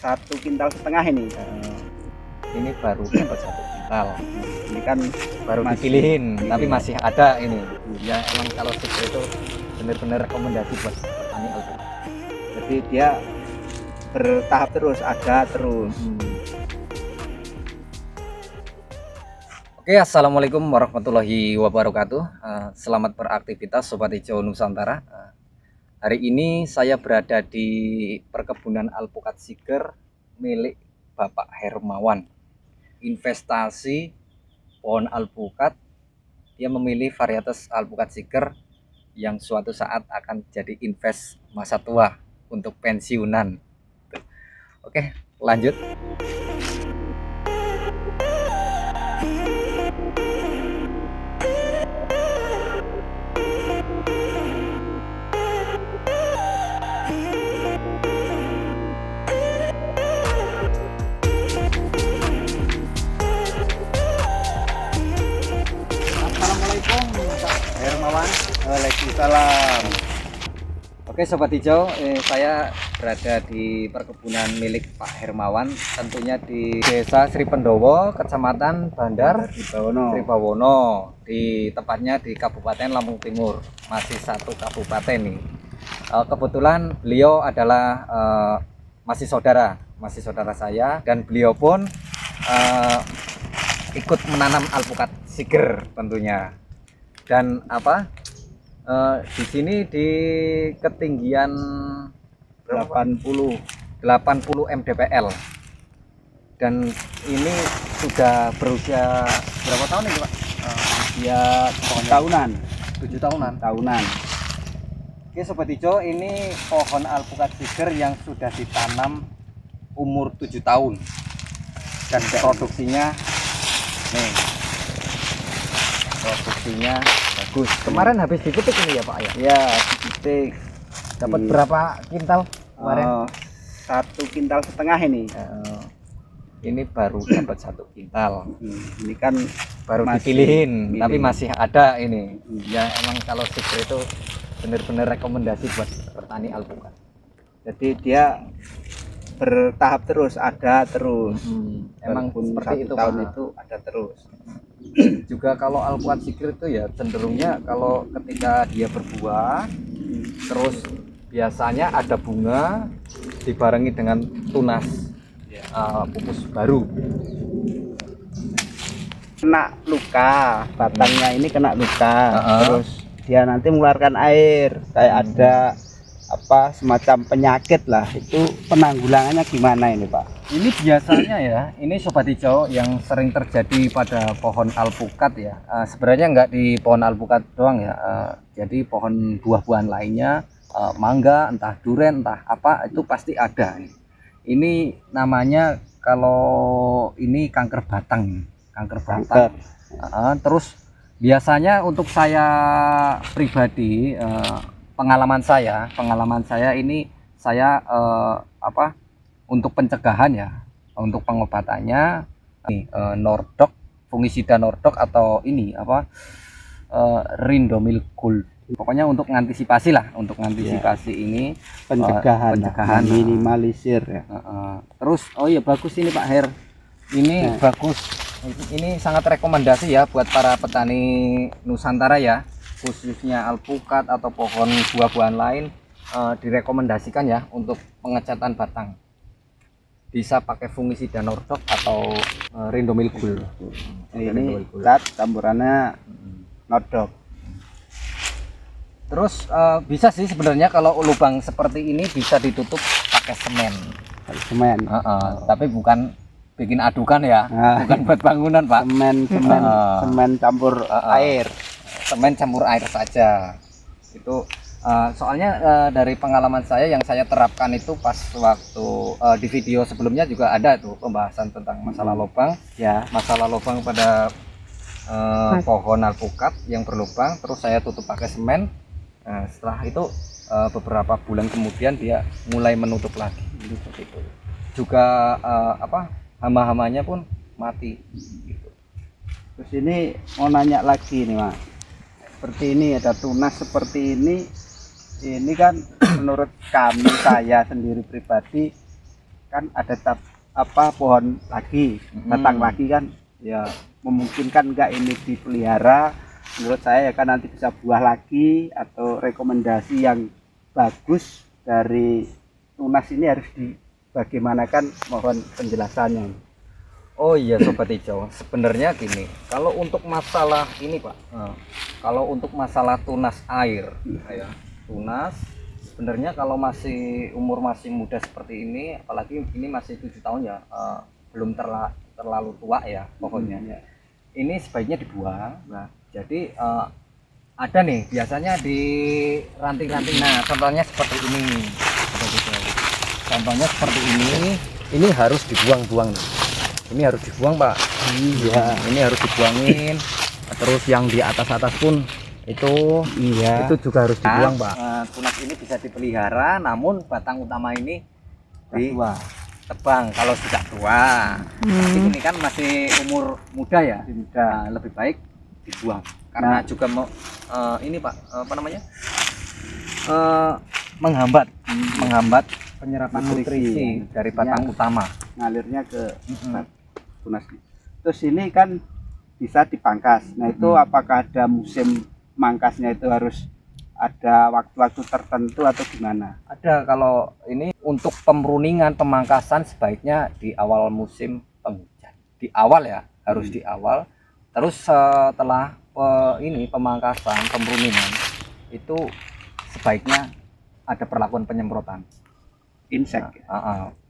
1,5 kintal ini. Ini baru dapat 1 kintal. Ini kan Baru dipilihin, tapi masih ada ini. Ya emang kalau Seger itu benar-benar rekomendasi buat petani alpukat. jadi dia bertahap terus, ada terus. Oke, assalamualaikum warahmatullahi wabarakatuh. Selamat beraktivitas Sobat Hijau Nusantara. Hari ini saya berada di perkebunan alpukat Seger milik Bapak Hermawan. Investasi pohon alpukat, dia memilih varietas alpukat Seger yang suatu saat akan jadi invest masa tua untuk pensiunan. Oke, lanjut. Assalamualaikum Pak Hermawan. Waalaikumsalam. Oke Sobat Hijau, saya berada di perkebunan milik Pak Hermawan, tentunya di Desa Sri Pendowo, Kecamatan Bandar Tribawono, di tepatnya di Kabupaten Lampung Timur, masih satu kabupaten nih. Kebetulan beliau adalah masih saudara saya, dan beliau pun ikut menanam alpukat Seger tentunya. Dan di sini di ketinggian 80 mdpl, dan ini sudah berusia berapa tahun ini Pak? Ya tahunan. 7 tahunan. Oke Sobat Hijau, ini pohon alpukat Seger yang sudah ditanam umur 7 tahun dan produksinya bagus. Kemarin habis dipetik ini ya Pak ya? Ya, dipetik. Dapat berapa kintal kemarin? 1,5 kintal ini. Ini baru dapat 1 kintal. Ini kan Baru dipilihin, tapi masih ada ini. Ya emang kalau Seger itu benar-benar rekomendasi buat petani alpukat. jadi dia bertahap terus, ada terus. Emang Walaupun seperti 1 itu tahun Pak. itu ada terus. Juga kalau alpukat Seger itu ya cenderungnya kalau ketika dia berbuah, terus biasanya ada bunga dibarengi dengan tunas pupus baru. Kena luka, batangnya ini kena luka. Terus dia nanti mengeluarkan air, kayak ada semacam penyakit lah. Itu penanggulangannya gimana ini Pak? Ini biasanya ya, ini Sobat Hijau yang sering terjadi pada pohon alpukat ya. Sebenarnya nggak di pohon alpukat doang ya. Jadi pohon buah-buahan lainnya, mangga, entah durian, entah apa, itu pasti ada. Ini namanya kalau ini kanker batang. Terus biasanya untuk saya pribadi, pengalaman saya ini saya untuk pencegahan ya, untuk pengobatannya Nordok, fungisida Nordok atau ini Rindomil Gold. Pokoknya untuk mengantisipasi ini pencegahan minimalisir ya. Terus bagus ini Pak Her. Ini bagus. Ini sangat rekomendasi ya buat para petani Nusantara ya, khususnya alpukat atau pohon buah-buahan lain, direkomendasikan ya untuk pengecatan batang. Bisa pakai fungisida Nordok atau Rindomil Gold. Ini campurannya Nordok. Terus bisa sih sebenarnya kalau lubang seperti ini bisa ditutup pakai semen. Tapi bukan bikin adukan ya, bukan buat bangunan Pak. Semen campur air. Semen campur air saja. Itu soalnya dari pengalaman saya yang saya terapkan itu pas waktu di video sebelumnya juga ada tuh pembahasan tentang masalah lubang ya, masalah lubang pada pohon alpukat yang berlubang, terus saya tutup pakai semen. Setelah itu beberapa bulan kemudian dia mulai menutup lagi gitu. Juga hama-hamanya pun mati gitu. Terus ini mau nanya lagi nih Mas, seperti ini ada tunas seperti ini kan menurut saya sendiri pribadi kan ada pohon lagi, batang lagi kan, ya memungkinkan enggak ini dipelihara. Menurut saya ya kan nanti bisa buah lagi, atau rekomendasi yang bagus dari tunas ini harus bagaimanakan, mohon penjelasannya. Oh iya Sobat Hijau, sebenarnya gini, kalau untuk masalah ini Pak, kalau untuk masalah tunas air, ya, tunas sebenarnya kalau masih umur masih muda seperti ini, apalagi ini masih 7 tahun ya, belum terlalu tua ya pokoknya. Ini sebaiknya dibuang. Nah, jadi ada nih biasanya di ranting-ranting. Nah, contohnya seperti ini. Contohnya seperti ini harus dibuang-buang. Ini harus dibuang Pak. Iya, ini harus dibuangin. Terus yang di atas-atas pun itu juga harus dibuang Pak. Tunas ini bisa dipelihara, namun batang utama ini ditebang kalau sudah tua. Tapi ini kan masih umur muda ya, nah, lebih baik dibuang karena juga mau ini Pak, apa namanya, menghambat penyerapan nutrisi dari batang utama, ngalirnya ke tunas. Terus ini kan bisa dipangkas. Nah itu apakah ada musim mangkasnya, itu harus ada waktu-waktu tertentu atau gimana? Ada. Kalau ini untuk pemruningan, pemangkasan sebaiknya di awal musim penghujan, di awal ya, harus di awal. Terus setelah ini pemangkasan, pemruningan, itu sebaiknya ada perlakuan penyemprotan Insek.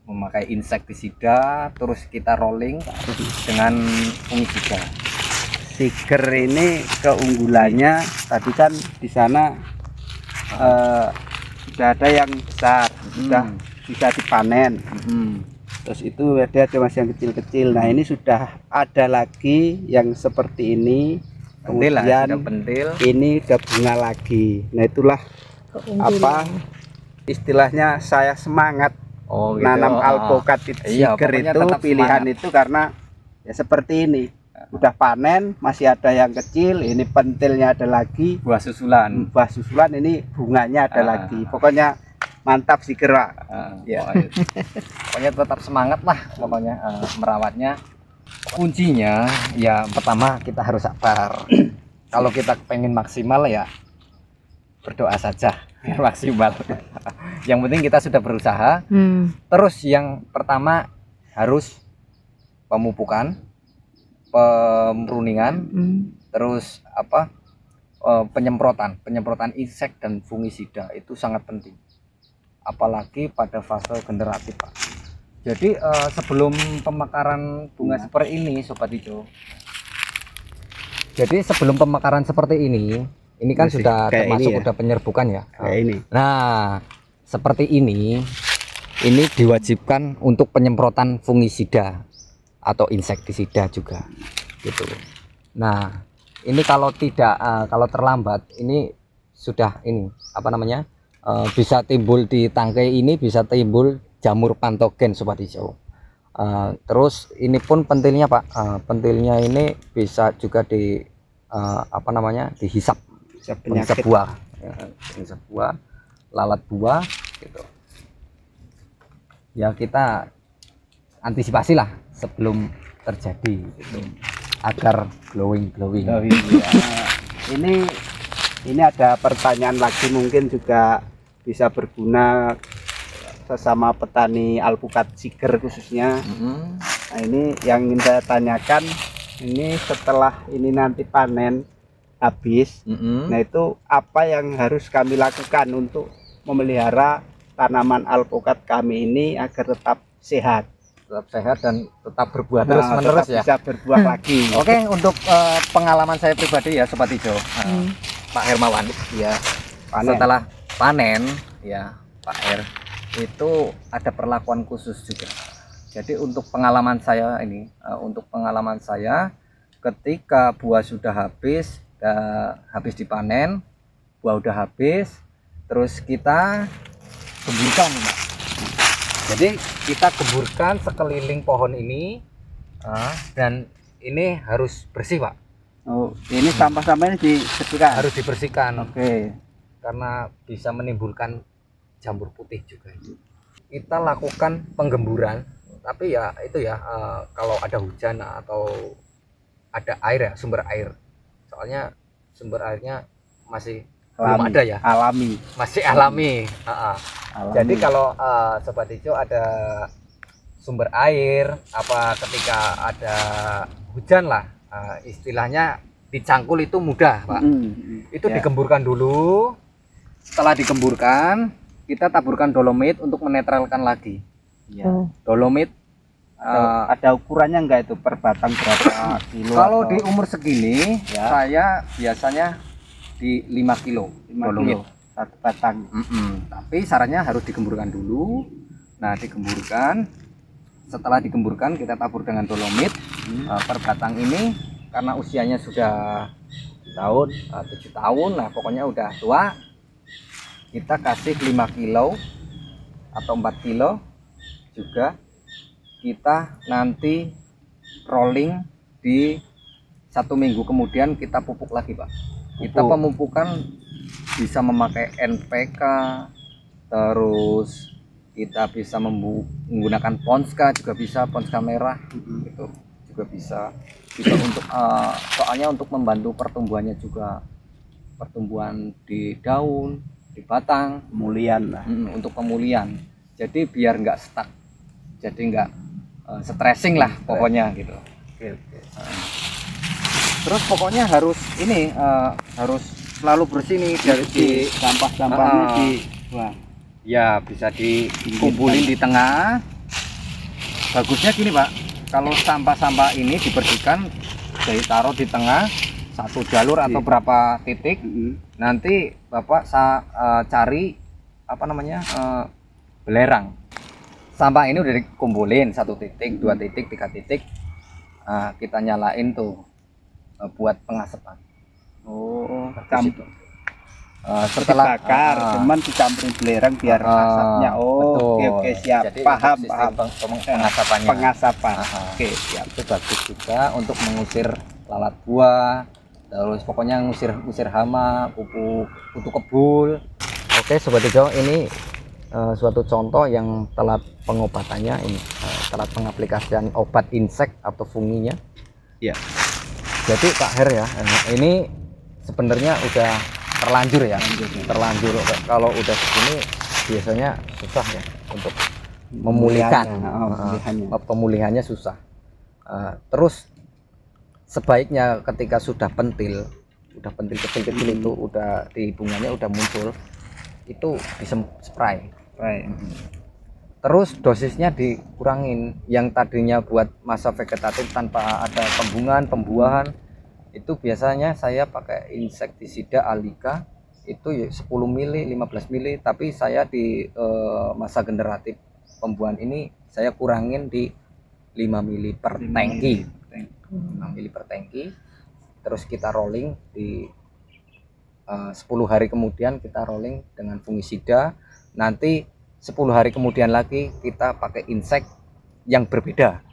Memakai insektisida, terus kita rolling dengan fungisida. Siger ini keunggulannya tadi kan di sana sudah ada yang besar, sudah bisa dipanen. Terus itu ada masih yang kecil-kecil. Nah ini sudah ada lagi yang seperti ini, kemudian ini udah bunga lagi. Nah itulah apa istilahnya saya semangat nanam alpukat siger itu pilihan semangat. Itu karena ya seperti ini, udah panen masih ada yang kecil, ini pentilnya ada lagi, buah susulan ini bunganya ada lagi. Pokoknya mantap siger Pak. Pokoknya tetap semangat lah pokoknya merawatnya. Kuncinya ya pertama kita harus sabar. Kalau kita pengen maksimal ya berdoa saja biar maksimal. Yang penting kita sudah berusaha. Terus yang pertama harus pemupukan, pemruningan, terus penyemprotan insek dan fungisida itu sangat penting, apalagi pada fase generatif Pak. Jadi sebelum pemekaran bunga seperti ini Sobat Hijau, jadi sebelum pemekaran seperti ini kan sudah termasuk udah penyerbukan ya. Nah seperti ini diwajibkan untuk penyemprotan fungisida atau insektisida juga gitu. Nah ini kalau kalau terlambat ini sudah bisa timbul di tangkai ini, bisa timbul jamur pantogen Sobat Hijau. Terus ini pun pentilnya Pak, pentilnya ini bisa juga dihisap buah, menghisap buah, lalat buah gitu. Ya kita antisipasi lah sebelum terjadi gitu, agar glowing. Ya. Ini ada pertanyaan lagi, mungkin juga bisa berguna sesama petani alpukat siger khususnya. Nah ini yang ingin saya tanyakan, ini setelah ini nanti panen habis, nah itu apa yang harus kami lakukan untuk memelihara tanaman alpukat kami ini agar tetap sehat dan tetap berbuah terus menerus ya, bisa berbuah lagi. Oke, untuk pengalaman saya pribadi ya Sobat Hijau, Pak Hermawan ya, setelah panen ya Pak Her, itu ada perlakuan khusus juga. Jadi untuk pengalaman saya ini, ketika buah sudah habis dipanen, buah udah habis, terus kita gemburkan Pak. Jadi kita gemburkan sekeliling pohon ini, dan ini harus bersih Pak. Oh, ini sampah-sampahnya dibersihkan? Harus dibersihkan. Oke. Karena bisa menimbulkan jamur putih juga itu. kita lakukan penggemburan, tapi ya itu ya kalau ada hujan atau ada air ya, sumber air, soalnya sumber airnya masih belum ada ya, masih alami. Jadi kalau Sobat Hijau ada sumber air apa ketika ada hujan lah, istilahnya dicangkul itu mudah, Pak. Itu digemburkan dulu. Setelah digemburkan, kita taburkan dolomit untuk menetralkan lagi. Dolomit ada ukurannya enggak itu per batang berapa kilo? Kalau di umur segini saya biasanya di 5 kilo dolomit satu batang. Tapi sarannya harus digemburkan dulu. Nah, digemburkan. Setelah digemburkan kita tabur dengan dolomit. Per batang ini karena usianya sudah 7 tahun, nah pokoknya udah tua, kita kasih 5 kilo atau 4 kilo juga. Kita nanti rolling di 1 minggu kemudian kita pupuk lagi, Pak. Kita pemupukan bisa memakai NPK, terus kita bisa menggunakan Ponska juga bisa, Ponska merah itu juga bisa untuk soalnya untuk membantu pertumbuhannya juga, pertumbuhan di daun, di batang, pemulihan lah. Untuk pemulihan, jadi biar nggak stuck, jadi nggak stressing lah pokoknya gitu. Terus pokoknya harus ini harus selalu bersih nih dari sampah-sampahnya ya bisa dikumpulin di tengah. Bagusnya gini, Pak, kalau sampah-sampah ini dibersihkan, ditaruh di tengah satu jalur atau berapa titik. Nanti Bapak cari apa namanya belerang. Sampah ini udah dikumpulin 1 titik, 2 titik, 3 titik. Kita nyalain tuh buat pengasapan. Setelah bakar, cuman dicampurin belerang biar asapnya. Oke, siap. Jadi paham. Pengasapan. Oke, siap. Itu bagus juga untuk mengusir lalat buah, terus pokoknya ngusir hama, kutu kebul. Oke, Sobat Hijau, ini suatu contoh yang telat pengobatannya, ini telat pengaplikasian obat insek atau funginya. Ya. Jadi Pak Her ya, ini sebenarnya udah terlanjur ya, terlanjur. Kalau udah begini biasanya susah ya untuk memulihkan, pemulihannya susah. Terus sebaiknya ketika sudah pentil kecil-kecil itu udah di bunganya udah muncul, itu spray. Terus dosisnya dikurangin, yang tadinya buat masa vegetatif tanpa ada pembuahan, itu biasanya saya pakai insektisida Alika itu 10 mili, 15 mili, tapi saya di masa generatif pembuahan ini saya kurangin di 5 mili per tangki. 5 mili per tangki. Terus kita rolling di 10 hari kemudian kita rolling dengan fungisida. Nanti 10 hari kemudian lagi kita pakai insek yang berbeda.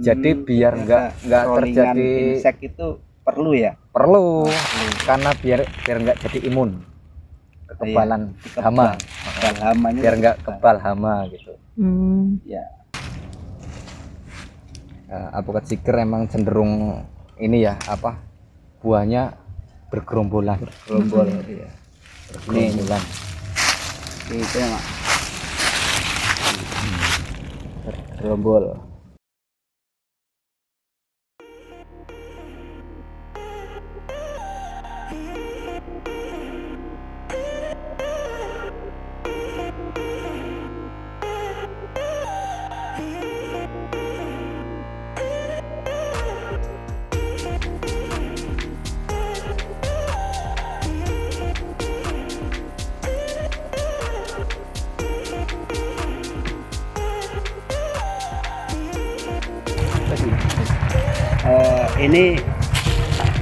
Jadi biar nggak terjadi insek itu perlu ya? Perlu. Karena biar nggak jadi imun, kekebalan hama. Biar nggak kebal hama gitu. Ya. Alpukat Seeger emang cenderung ini ya, apa, buahnya bergerombolan. Ya. Bergerombolan. Itu ya, Mak. Bergerombol. Ini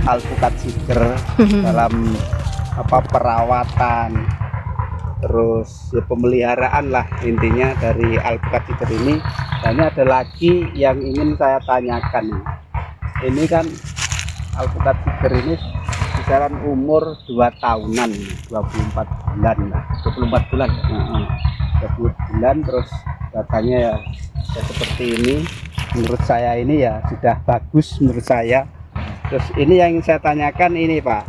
Alpukat Seeger dalam perawatan, terus ya pemeliharaan lah intinya dari Alpukat Seeger ini. Dan ini ada lagi yang ingin saya tanyakan. Ini kan Alpukat Seeger ini kisaran umur 2 tahunan, 24 bulan lah. 24 bulan. 30 bulan terus batangnya ya seperti ini. Menurut saya ini ya sudah bagus menurut saya. Terus ini yang saya tanyakan ini Pak,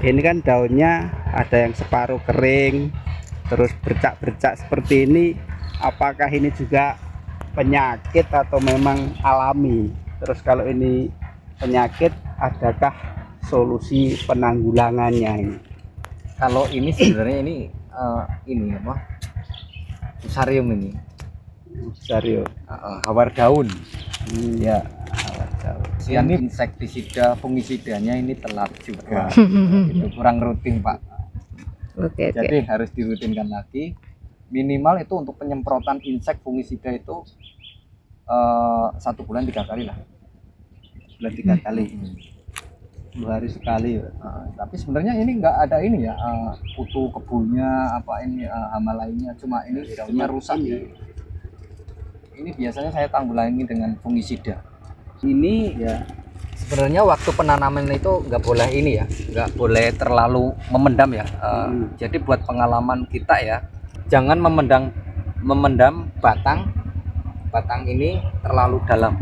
ini kan daunnya ada yang separuh kering terus bercak-bercak seperti ini, apakah ini juga penyakit atau memang alami? Terus kalau ini penyakit, adakah solusi penanggulangannya ini? Kalau ini sebenarnya ini apa? Fusarium ini. Serius. Hawar daun. Ya. Yang insektisida, fungisidanya ini telat juga. Itu kurang rutin, Pak. Oke. Jadi harus dirutinkan lagi. Minimal itu untuk penyemprotan insek fungisida itu 1 bulan 3 kali lah. Bulan 3 kali. 2 hari sekali. Tapi sebenarnya ini nggak ada ini ya, kutu kebunnya apa ini hama lainnya, cuma ini daunnya rusak ya. Ini biasanya saya tanggulangi dengan fungisida. Ini ya Sebenarnya waktu penanaman itu nggak boleh ini ya, nggak boleh terlalu memendam ya. Jadi buat pengalaman kita ya, jangan memendam batang ini terlalu dalam,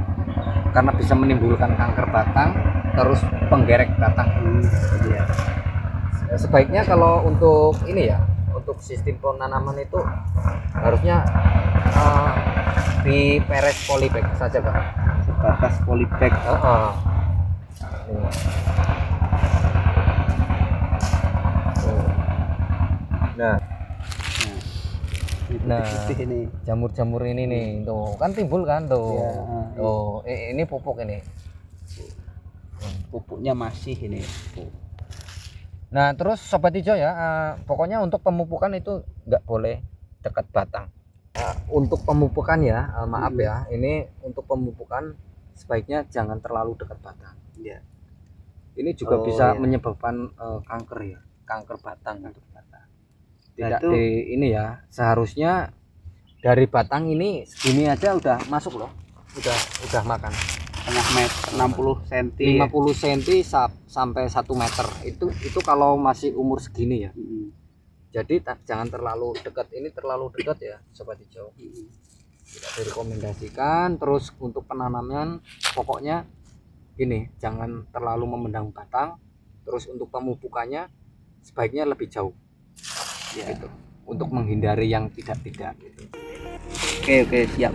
karena bisa menimbulkan kanker batang, terus penggerek batang. ya. Sebaiknya kalau untuk ini ya, untuk sistem penanaman itu harusnya di peres polybag saja Pak. Sebatas polybag. Nah, putih ini. jamur-jamur ini nih, tuh kan timbul kan tuh. Ya, Tuh, ini pupuk ini. Pupuknya masih ini. Nah, terus sobat hijau ya, pokoknya untuk pemupukan itu nggak boleh dekat batang. Untuk pemupukan ya, maaf ya, ini untuk pemupukan sebaiknya jangan terlalu dekat batang. Ya. Ini juga Oh, bisa iya. menyebabkan kanker ya, kanker batang. Tidak Nah, itu- di ini ya, seharusnya dari batang ini segini aja udah masuk loh, udah makan. Setengah meter, 60 cm. 50 cm sampai 1 meter itu kalau masih umur segini ya. Jadi jangan terlalu dekat, ini terlalu dekat ya sobat hijau, tidak direkomendasikan. Terus untuk penanaman pokoknya ini jangan terlalu memendam batang. Terus untuk pemupukannya sebaiknya lebih jauh Ya. gitu, untuk menghindari yang tidak gitu. Oke, siap.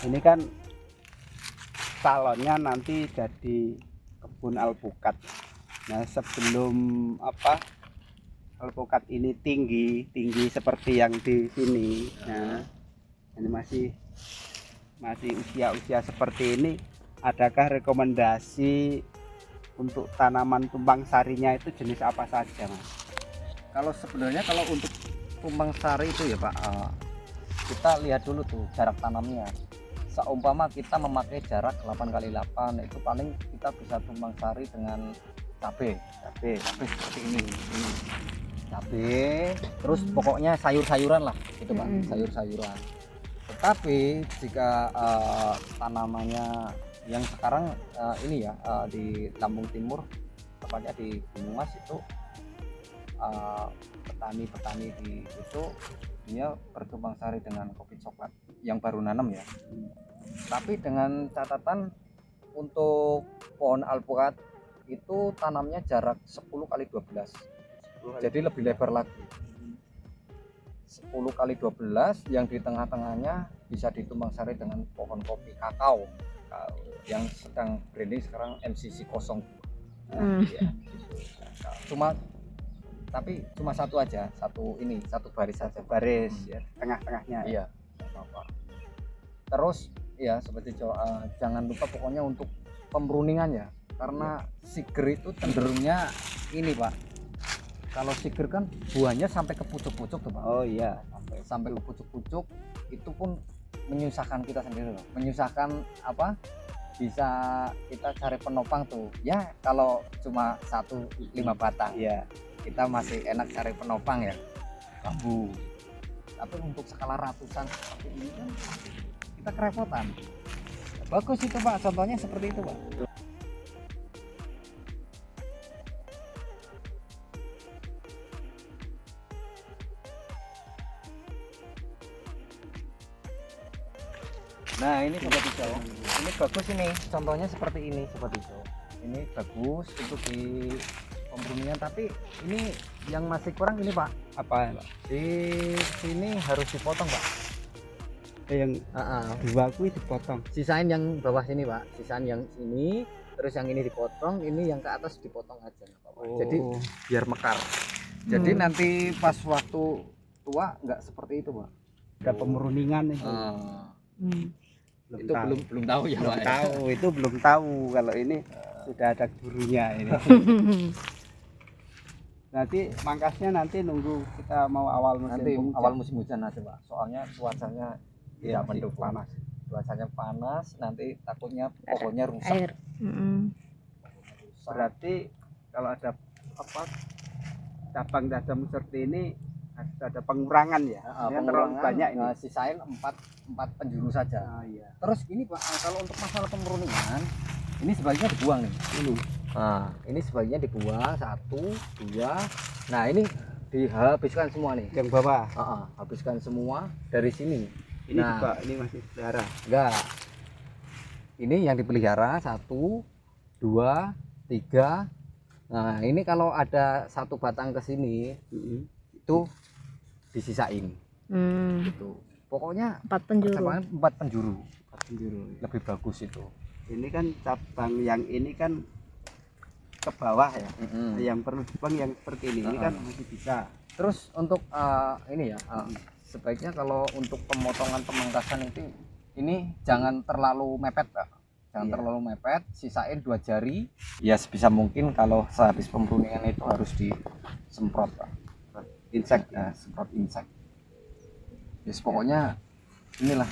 Ini kan salonnya nanti jadi kebun alpukat. Nah, sebelum alpukat ini tinggi seperti yang di sini. Nah, ini masih usia seperti ini, adakah rekomendasi untuk tanaman tumpang sarinya itu jenis apa saja, Mas? Kalau sebenarnya kalau untuk tumpang sari itu ya Pak, kita lihat dulu tuh jarak tanamnya. Seumpama kita memakai jarak 8x8, itu paling kita bisa tumpang sari dengan cabai seperti ini. Cabai, terus pokoknya sayur-sayuran lah gitu Pak, sayur-sayuran. Tetapi jika tanamannya yang sekarang ini ya, di Lampung Timur, tepatnya di Gunung Mas itu, petani di itu dia bertumpang sari dengan kopi coklat yang baru nanam ya. Tapi dengan catatan untuk pohon alpukat itu tanamnya jarak 10x12, jadi lebih lebar lagi. 10x12 yang di tengah-tengahnya bisa ditumpang sari dengan pohon kopi kakao yang sedang branding sekarang MCC 02. Ya, gitu. Tapi cuma satu aja, satu baris saja, baris ya, Tengah-tengahnya. iya, apa. Terus ya seperti jangan lupa pokoknya untuk pemruningan ya, karena siger itu cenderungnya ini Pak, kalau siger kan buahnya sampai ke pucuk-pucuk tuh Pak. Oh iya, Sampai ke pucuk-pucuk, itu pun menyusahkan kita sendiri loh, menyusahkan apa, bisa kita cari penopang tuh ya. Kalau cuma 1-5 batang iya. kita masih enak cari penopang ya. bambu. Tapi untuk skala ratusan seperti ini kan kita kerepotan. Bagus itu Pak, contohnya seperti itu Pak. Nah ini sobat hijau, ini bagus ini, contohnya seperti ini sobat hijau. Ini bagus untuk di pemburuningan, tapi ini yang masih kurang ini Pak. Apa Pak? Di sini harus dipotong Pak. Yang dua kuwi dipotong. Sisain yang bawah sini Pak, sisain yang sini, terus yang ini dipotong, ini yang ke atas dipotong aja nggak apa-apa. Jadi biar mekar. Jadi nanti pas waktu tua nggak seperti itu Pak. Ada pemuruningan itu. Itu belum tahu ya belum Pak. tahu, itu belum tahu kalau ini sudah ada gurunya ini. Nanti mangkasnya nanti nunggu kita mau awal musim Nanti penghujan. awal musim hujan aja Pak. Soalnya cuacanya Iya, tidak mendukung. panas. Cuacanya panas, nanti takutnya pohonnya rusak. Air. Berarti kalau ada apa cabang tajam seperti ini harus ada pengurangan ya. Ini kan terlalu banyak ini. Sisain 4 penjuru saja. Iya. Terus ini Pak, kalau untuk masalah pemuruningan, ini sebaiknya dibuang nih. Ini. Nah, ini sebaiknya dibuang 1, 2. Nah, ini dihabiskan semua nih. Yang bawah. Habiskan semua dari sini. Ini Nah. juga ini masih pelihara. Enggak. Ini yang dipelihara 1, 2, 3. Nah, ini kalau ada satu batang ke sini itu disisain. Gitu. Pokoknya 4 penjuru. percampuran 4 penjuru. 4 penjuru. Lebih bagus itu. Ini kan cabang yang ini kan ke bawah ya. Yang perlu dibuang yang seperti ini. Ini kan masih bisa. Terus untuk ini ya, sebaiknya kalau untuk pemotongan pemangkasan itu ini jangan terlalu mepet Pak. Jangan Iya. terlalu mepet, sisain 2 jari. Ya sebisa mungkin kalau sehabis pemuruningan itu harus disemprot Pak. Insek ya, semprot insek. Yes, pokoknya inilah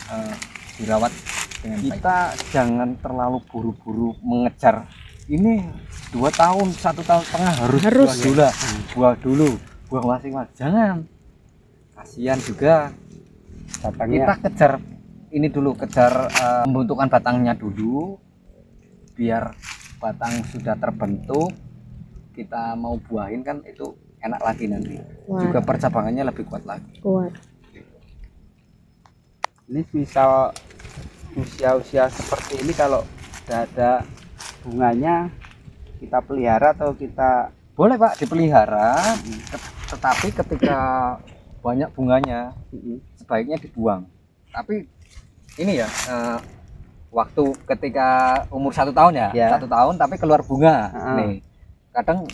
dirawat dengan baik. Kita jangan terlalu buru-buru mengejar. Ini 2 tahun, 1,5 tahun harus buah dulu, buah masing-masing. Jangan. Kasihan juga. Cabangnya Kita kejar ini dulu, kejar pembentukan batangnya dulu. Biar batang sudah terbentuk, kita mau buahin kan itu enak lagi nanti. Juga percabangannya lebih kuat lagi. Kuat. ini misal usia-usia seperti ini kalau sudah ada bunganya kita pelihara atau kita Boleh Pak dipelihara, tetapi ketika banyak bunganya sebaiknya dibuang. Tapi ini ya waktu ketika umur 1 tahun ya, 1 tahun tapi keluar bunga. Nih kadang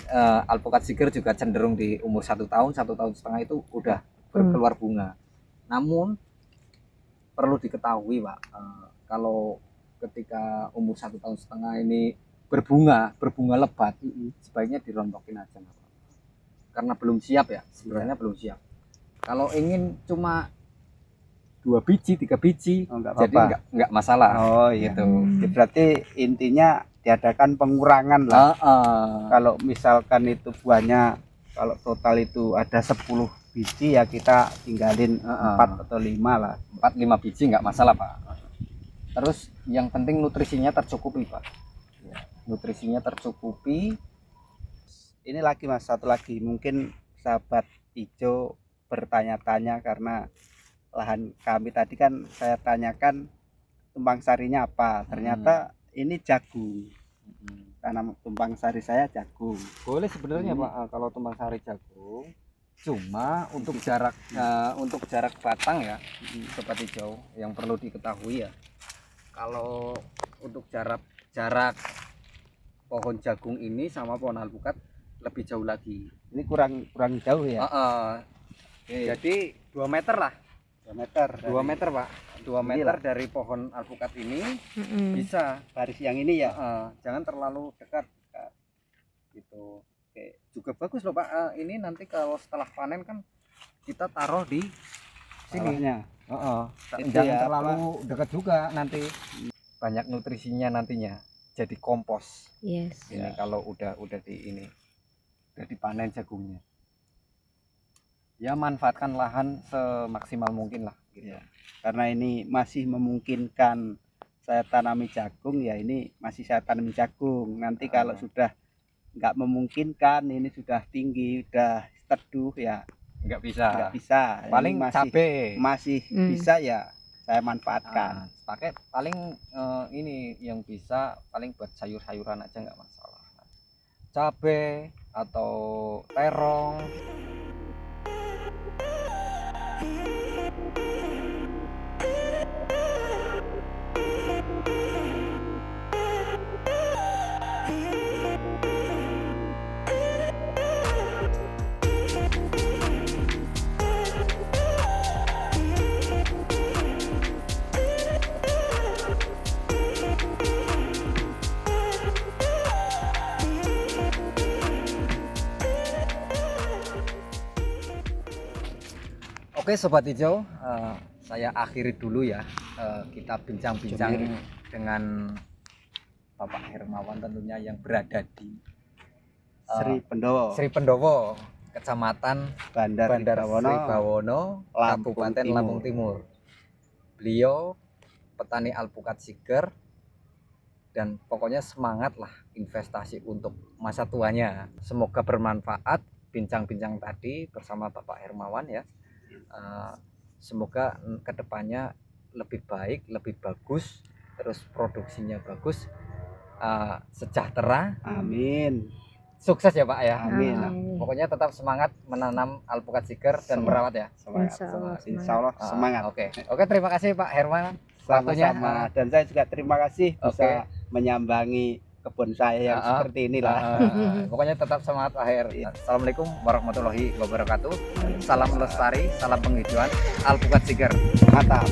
alpukat siger juga cenderung di umur 1 tahun, 1,5 tahun itu udah berkeluar bunga. Namun perlu diketahui Pak, kalau ketika umur 1,5 tahun ini berbunga lebat, sebaiknya dirontokin aja Pak. Karena belum siap ya, sebenarnya belum siap. Kalau ingin cuma 2 biji, 3 biji, jadi nggak masalah. Oh iya. Gitu. Berarti intinya diadakan pengurangan lah. Kalau misalkan itu buahnya kalau total itu ada 10 biji ya kita tinggalin 4 atau 5 lah. 4-5 biji nggak masalah Pak. Terus yang penting nutrisinya tercukupi Pak. Nutrisinya tercukupi. Ini lagi Mas, satu lagi mungkin sahabat hijau bertanya-tanya karena lahan kami tadi kan saya tanyakan tumpang sarinya apa, ternyata ini jagung. Tanam tumpang sari saya jagung. Boleh sebenarnya Pak kalau tumpang sari jagung. Cuma untuk jarak batang ya, sobat hijau yang perlu diketahui ya. Kalau untuk jarak pohon jagung ini sama pohon alpukat lebih jauh lagi. Ini kurang jauh ya. Jadi 2 meter lah. 2 meter. 2 meter Pak. 2 meter dari pohon alpukat ini bisa. Baris yang ini ya. Jangan terlalu dekat. Gitu. Oke. Juga bagus loh Pak. Ini nanti kalau setelah panen kan kita taruh di sini. Jangan terlalu dekat juga nanti. Banyak nutrisinya nantinya. Jadi kompos. Yes. Ini kalau udah dipanen jagungnya. Ya manfaatkan lahan semaksimal mungkin lah gitu. Ya, karena ini masih memungkinkan saya tanami jagung, ya ini masih saya tanami jagung. Nanti kalau sudah nggak memungkinkan, ini sudah tinggi, udah teduh, ya Nggak bisa. nggak bisa. Ini Paling cabe. masih bisa, ya saya manfaatkan. Pakai paling ini yang bisa paling buat sayur-sayuran aja nggak masalah. Cabe atau terong. Oke Sobat Hijau, saya akhiri dulu ya kita bincang-bincang dengan Bapak Hermawan tentunya yang berada di Sri Pendowo, Kecamatan Bandar Sri Bawono, Kabupaten Lampung Timur. Beliau petani alpukat Siger dan pokoknya semangat lah investasi untuk masa tuanya. Semoga bermanfaat bincang-bincang tadi bersama Bapak Hermawan ya. Semoga kedepannya lebih baik, lebih bagus, terus produksinya bagus, sejahtera. Amin. Sukses ya Pak ya. Amin. Pokoknya tetap semangat menanam alpukat Siger dan merawat ya. Insya Allah semangat. Oke, terima kasih Pak Herman. Sama-sama. Dan saya juga terima kasih bisa menyambangi kebun saya yang seperti inilah. Pokoknya tetap semangat Pak Her. Assalamualaikum warahmatullahi wabarakatuh. Salam lestari, salam penghijauan alpukat Siger. Mantap.